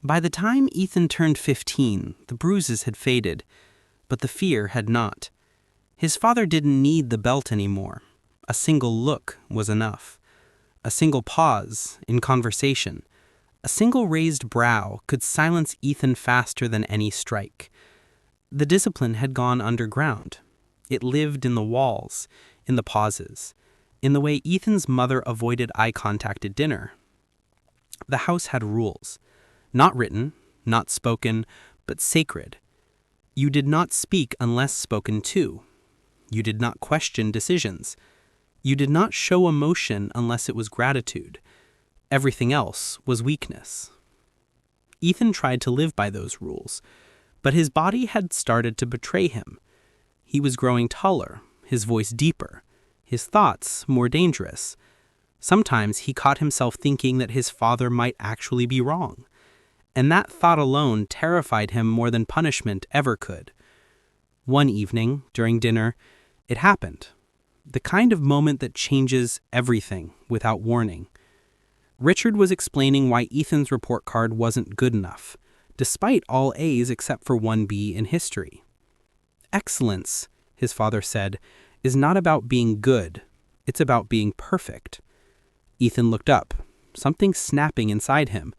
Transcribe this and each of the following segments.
By the time Ethan turned 15, the bruises had faded, but the fear had not. His father didn't need the belt anymore. A single look was enough. A single pause in conversation, a single raised brow could silence Ethan faster than any strike. The discipline had gone underground. It lived in the walls, in the pauses, in the way Ethan's mother avoided eye contact at dinner. The house had rules. Not written, not spoken, but sacred. You did not speak unless spoken to. You did not question decisions. You did not show emotion unless it was gratitude. Everything else was weakness. Ethan tried to live by those rules, but his body had started to betray him. He was growing taller, his voice deeper, his thoughts more dangerous. Sometimes he caught himself thinking that his father might actually be wrong. And that thought alone terrified him more than punishment ever could. One evening, during dinner, it happened. The kind of moment that changes everything without warning. Richard was explaining why Ethan's report card wasn't good enough, despite all A's except for one B in history. Excellence, his father said, is not about being good. It's about being perfect. Ethan looked up, something snapping inside him.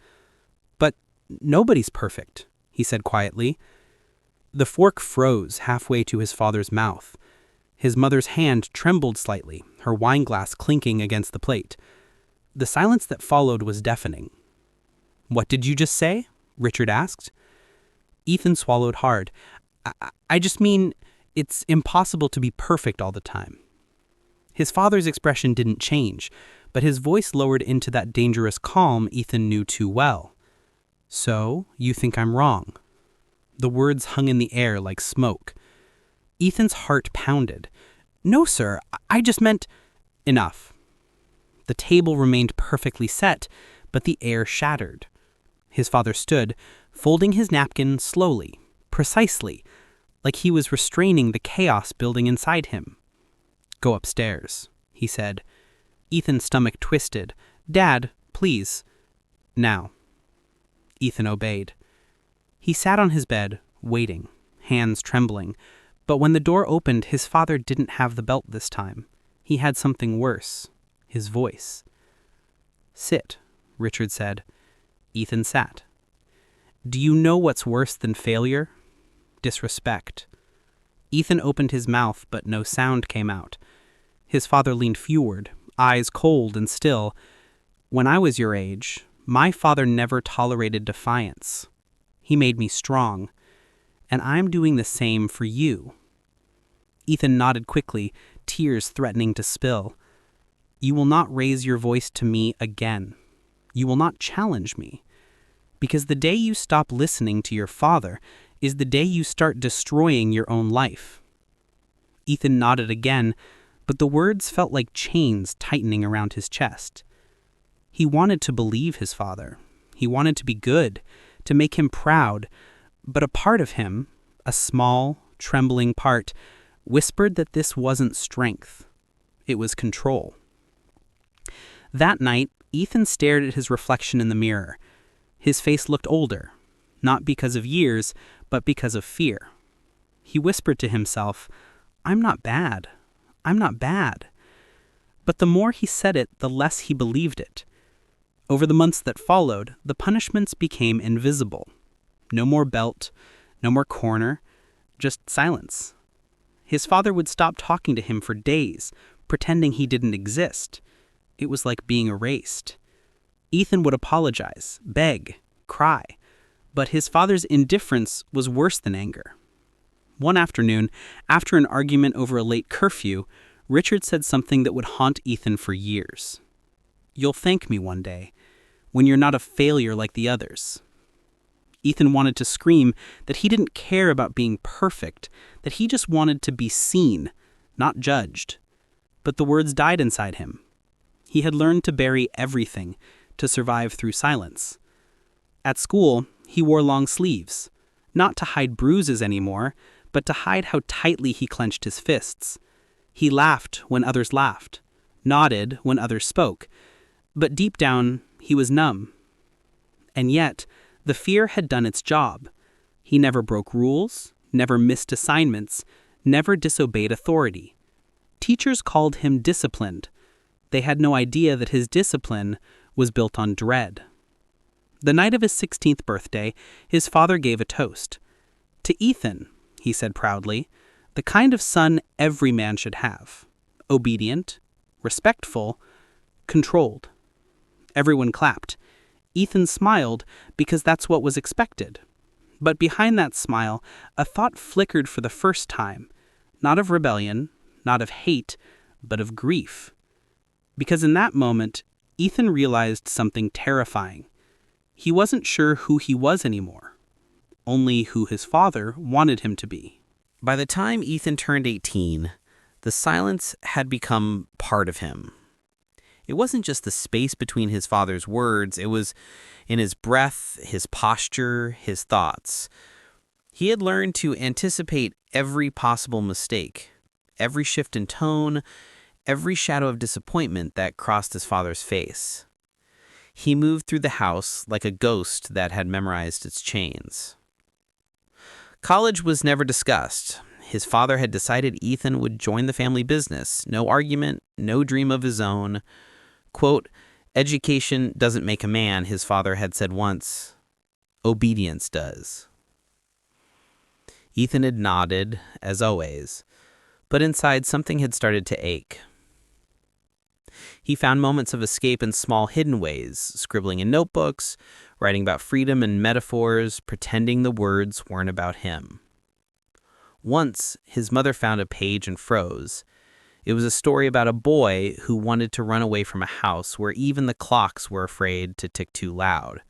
But nobody's perfect, he said quietly. The fork froze halfway to his father's mouth. His mother's hand trembled slightly, her wineglass clinking against the plate. The silence that followed was deafening. "What did you just say?" Richard asked. Ethan swallowed hard. I just mean, it's impossible to be perfect all the time." His father's expression didn't change, but his voice lowered into that dangerous calm Ethan knew too well. "So, you think I'm wrong?" The words hung in the air like smoke. Ethan's heart pounded. "No, sir, I just meant—" "Enough." The table remained perfectly set, but the air shattered. His father stood, folding his napkin slowly, precisely, like he was restraining the chaos building inside him. "Go upstairs," he said. Ethan's stomach twisted. "Dad, please." "Now." Ethan obeyed. He sat on his bed, waiting, hands trembling. But when the door opened, his father didn't have the belt this time. He had something worse. His voice. "Sit," Richard said. Ethan sat. "Do you know what's worse than failure? Disrespect." Ethan opened his mouth, but no sound came out. His father leaned forward, eyes cold and still. "When I was your age, my father never tolerated defiance. He made me strong. And I'm doing the same for you." Ethan nodded quickly, tears threatening to spill. "You will not raise your voice to me again. You will not challenge me. Because the day you stop listening to your father is the day you start destroying your own life." Ethan nodded again, but the words felt like chains tightening around his chest. He wanted to believe his father. He wanted to be good, to make him proud, but a part of him, a small, trembling part, whispered that this wasn't strength. It was control. That night, Ethan stared at his reflection in the mirror. His face looked older, not because of years, but because of fear. He whispered to himself, "I'm not bad. I'm not bad." But the more he said it, the less he believed it. Over the months that followed, the punishments became invisible. No more belt, no more corner, just silence. His father would stop talking to him for days, pretending he didn't exist. It was like being erased. Ethan would apologize, beg, cry, but his father's indifference was worse than anger. One afternoon, after an argument over a late curfew, Richard said something that would haunt Ethan for years. "You'll thank me one day, when you're not a failure like the others." Ethan wanted to scream that he didn't care about being perfect, that he just wanted to be seen, not judged. But the words died inside him. He had learned to bury everything, to survive through silence. At school, he wore long sleeves, not to hide bruises anymore, but to hide how tightly he clenched his fists. He laughed when others laughed, nodded when others spoke, but deep down, he was numb. And yet, The fear had done its job. He never broke rules, never missed assignments, never disobeyed authority. Teachers called him disciplined. They had no idea that his discipline was built on dread. The night of his 16th birthday, his father gave a toast. "To Ethan," he said proudly, "the kind of son every man should have. Obedient, respectful, controlled." Everyone clapped. Ethan smiled because that's what was expected. But behind that smile, a thought flickered for the first time, not of rebellion, not of hate, but of grief. Because in that moment, Ethan realized something terrifying. He wasn't sure who he was anymore, only who his father wanted him to be. By the time Ethan turned 18, the silence had become part of him. It wasn't just the space between his father's words, it was in his breath, his posture, his thoughts. He had learned to anticipate every possible mistake, every shift in tone, every shadow of disappointment that crossed his father's face. He moved through the house like a ghost that had memorized its chains. College was never discussed. His father had decided Ethan would join the family business. No argument, no dream of his own. Quote, "Education doesn't make a man," his father had said once. "Obedience does." Ethan had nodded, as always, but inside something had started to ache. He found moments of escape in small hidden ways, scribbling in notebooks, writing about freedom and metaphors, pretending the words weren't about him. Once, his mother found a page and froze. It was a story about a boy who wanted to run away from a house where even the clocks were afraid to tick too loud.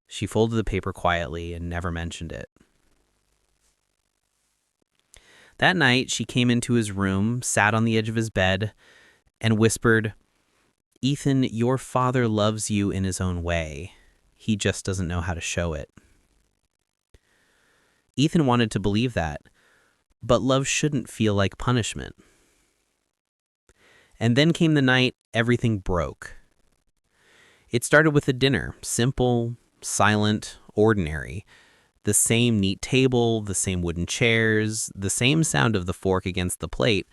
She folded the paper quietly and never mentioned it. That night, she came into his room, sat on the edge of his bed, and whispered, "Ethan, your father loves you in his own way. He just doesn't know how to show it." Ethan wanted to believe that, but love shouldn't feel like punishment. And then came the night everything broke. It started with a dinner, simple, silent, ordinary. The same neat table, the same wooden chairs, the same sound of the fork against the plate.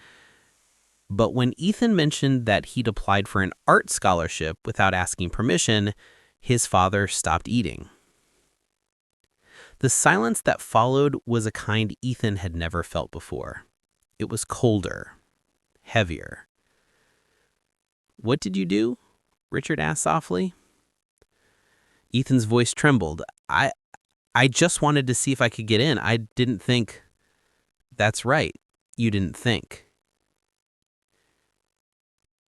But when Ethan mentioned that he'd applied for an art scholarship without asking permission, his father stopped eating. The silence that followed was a kind Ethan had never felt before. It was colder, heavier. "What did you do?" Richard asked softly. Ethan's voice trembled. I just wanted to see if I could get in. I didn't think." "That's right. You didn't think."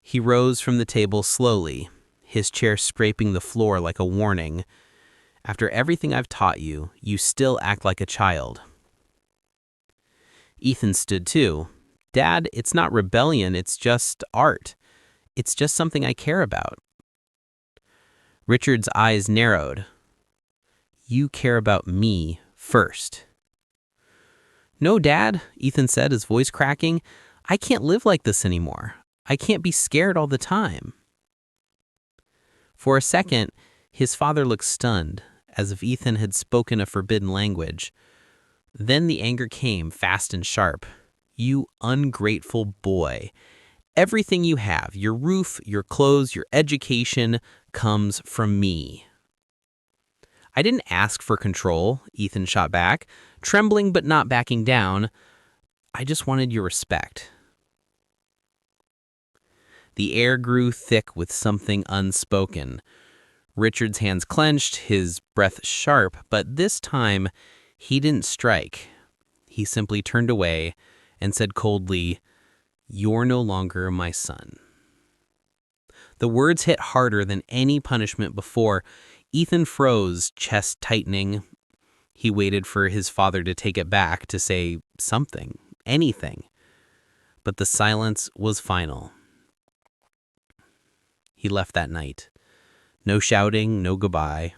He rose from the table slowly, his chair scraping the floor like a warning. "After everything I've taught you, you still act like a child." Ethan stood too. "Dad, it's not rebellion, it's just art. It's just something I care about." Richard's eyes narrowed. "You care about me first." "No, Dad," Ethan said, his voice cracking. "I can't live like this anymore. I can't be scared all the time." For a second, his father looked stunned, as if Ethan had spoken a forbidden language. Then the anger came, fast and sharp. "You ungrateful boy. Everything you have, your roof, your clothes, your education, comes from me." "I didn't ask for control," Ethan shot back, trembling but not backing down. "I just wanted your respect." The air grew thick with something unspoken. Richard's hands clenched, his breath sharp, but this time he didn't strike. He simply turned away and said coldly, "You're no longer my son." The words hit harder than any punishment before. Ethan froze, chest tightening. He waited for his father to take it back, to say something, anything. But the silence was final. He left that night. No shouting, no goodbye.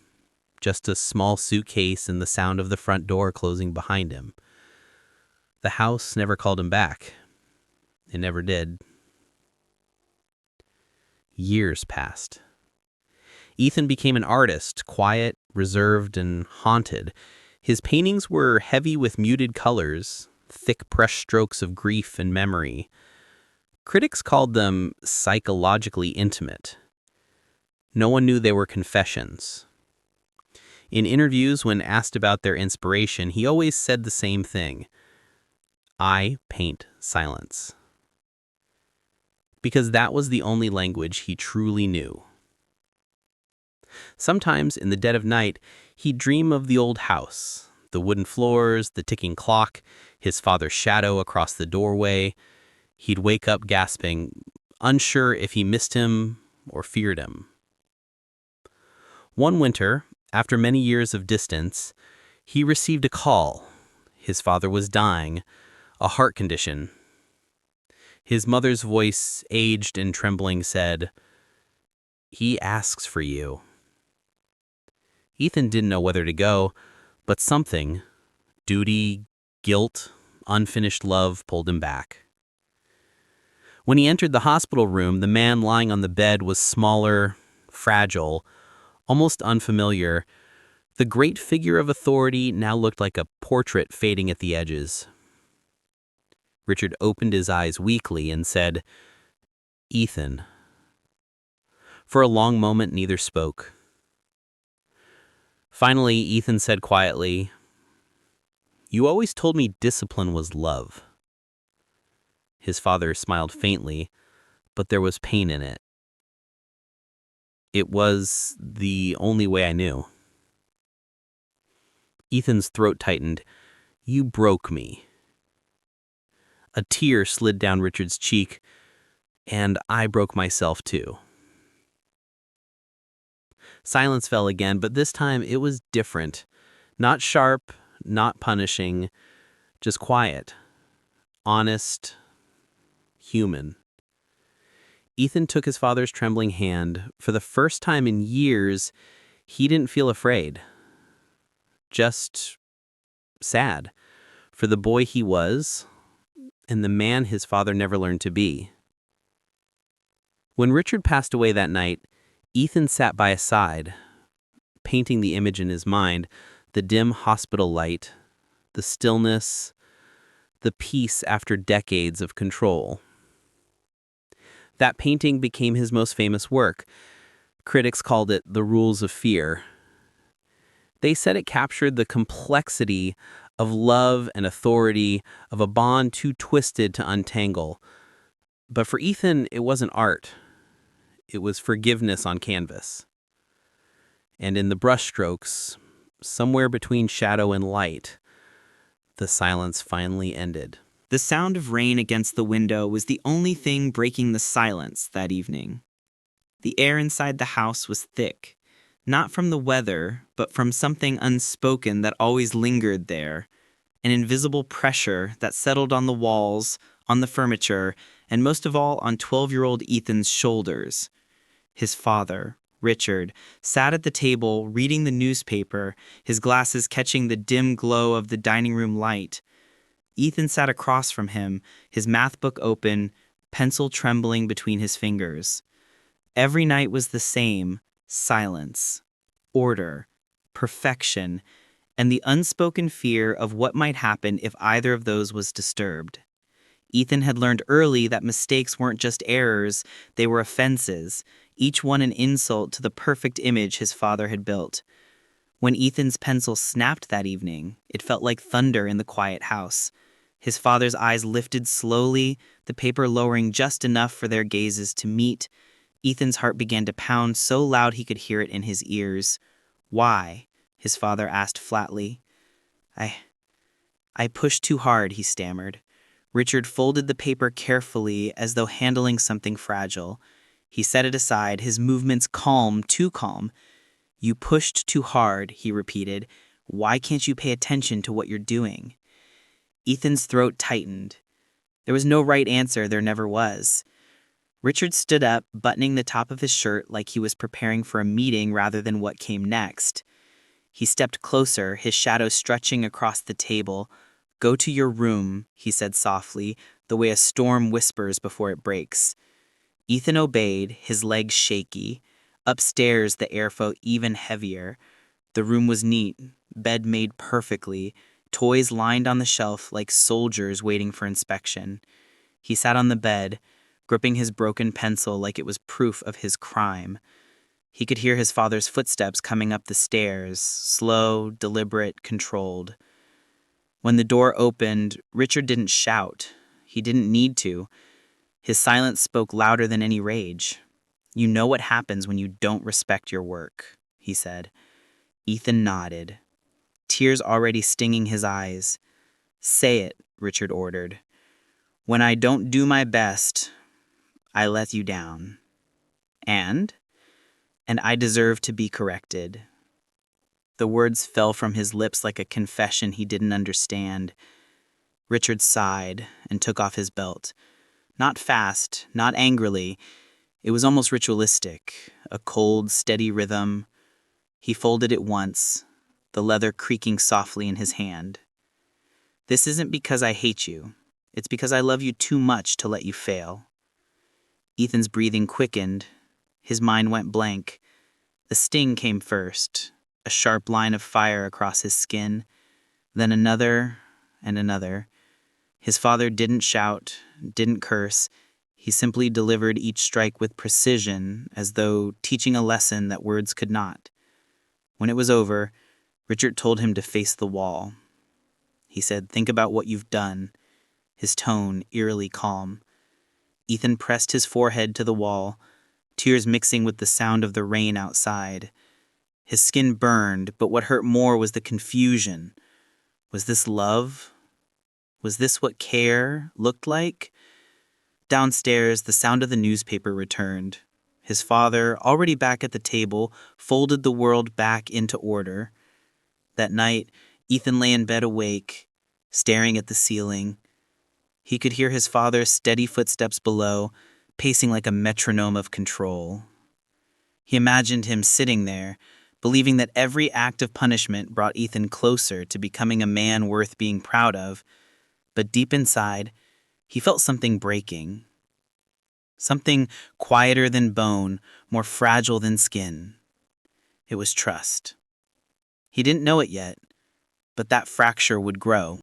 Just a small suitcase and the sound of the front door closing behind him. The house never called him back. It never did. Years passed. Ethan became an artist, quiet, reserved, and haunted. His paintings were heavy with muted colors, thick brush strokes of grief and memory. Critics called them psychologically intimate. No one knew they were confessions. In interviews, when asked about their inspiration, he always said the same thing: I paint silence. Because that was the only language he truly knew. Sometimes, in the dead of night, he'd dream of the old house, the wooden floors, the ticking clock, his father's shadow across the doorway. He'd wake up gasping, unsure if he missed him or feared him. One winter, after many years of distance, he received a call. His father was dying, a heart condition. His mother's voice, aged and trembling, said, "He asks for you." Ethan didn't know whether to go, but something, duty, guilt, unfinished love, pulled him back. When he entered the hospital room, the man lying on the bed was smaller, fragile, almost unfamiliar. The great figure of authority now looked like a portrait fading at the edges. Richard opened his eyes weakly and said, "Ethan." For a long moment, neither spoke. Finally, Ethan said quietly, "You always told me discipline was love." His father smiled faintly, but there was pain in it. "It was the only way I knew." Ethan's throat tightened. "You broke me." A tear slid down Richard's cheek, and I broke myself too. Silence fell again, but this time it was different. Not sharp, not punishing, just quiet, honest, human. Ethan took his father's trembling hand. For the first time in years, he didn't feel afraid. Just sad for the boy he was and the man his father never learned to be. When Richard passed away that night, Ethan sat by his side, painting the image in his mind, the dim hospital light, the stillness, the peace after decades of control. That painting became his most famous work. Critics called it The Rules of Fear. They said it captured the complexity of love and authority, of a bond too twisted to untangle. But for Ethan, it wasn't art. It was forgiveness on canvas. And in the brushstrokes, somewhere between shadow and light, the silence finally ended. The sound of rain against the window was the only thing breaking the silence that evening. The air inside the house was thick, not from the weather, but from something unspoken that always lingered there, an invisible pressure that settled on the walls, on the furniture, and most of all on 12-year-old Ethan's shoulders. His father, Richard, sat at the table reading the newspaper, his glasses catching the dim glow of the dining room light. Ethan sat across from him, his math book open, pencil trembling between his fingers. Every night was the same: silence, order, perfection, and the unspoken fear of what might happen if either of those was disturbed. Ethan had learned early that mistakes weren't just errors, they were offenses, each one an insult to the perfect image his father had built. When Ethan's pencil snapped that evening, it felt like thunder in the quiet house. His father's eyes lifted slowly, the paper lowering just enough for their gazes to meet. Ethan's heart began to pound so loud he could hear it in his ears. "Why?" his father asked flatly. I pushed too hard," he stammered. Richard folded the paper carefully as though handling something fragile. He set it aside, his movements calm, too calm. "You pushed too hard," he repeated. "Why can't you pay attention to what you're doing?" Ethan's throat tightened. There was no right answer, there never was. Richard stood up, buttoning the top of his shirt like he was preparing for a meeting rather than what came next. He stepped closer, his shadow stretching across the table. "Go to your room," he said softly, the way a storm whispers before it breaks. Ethan obeyed, his legs shaky. Upstairs, the air felt even heavier. The room was neat, bed made perfectly, toys lined on the shelf like soldiers waiting for inspection. He sat on the bed, gripping his broken pencil like it was proof of his crime. He could hear his father's footsteps coming up the stairs, slow, deliberate, controlled. When the door opened, Richard didn't shout. He didn't need to. His silence spoke louder than any rage. "You know what happens when you don't respect your work," he said. Ethan nodded, tears already stinging his eyes. "Say it," Richard ordered. "When I don't do my best, I let you down. And I deserve to be corrected." The words fell from his lips like a confession he didn't understand. Richard sighed and took off his belt. Not fast, not angrily. It was almost ritualistic, a cold, steady rhythm. He folded it once, the leather creaking softly in his hand. "This isn't because I hate you. It's because I love you too much to let you fail." Ethan's breathing quickened. His mind went blank. The sting came first, a sharp line of fire across his skin, then another and another. His father didn't shout, didn't curse. He simply delivered each strike with precision, as though teaching a lesson that words could not. When it was over, Richard told him to face the wall. He said, "Think about what you've done," his tone eerily calm. Ethan pressed his forehead to the wall, tears mixing with the sound of the rain outside. His skin burned, but what hurt more was the confusion. Was this love? Was this what care looked like? Downstairs, the sound of the newspaper returned. His father, already back at the table, folded the world back into order. That night, Ethan lay in bed awake, staring at the ceiling. He could hear his father's steady footsteps below, pacing like a metronome of control. He imagined him sitting there, believing that every act of punishment brought Ethan closer to becoming a man worth being proud of. But deep inside, he felt something breaking. Something quieter than bone, more fragile than skin. It was trust. He didn't know it yet, but that fracture would grow.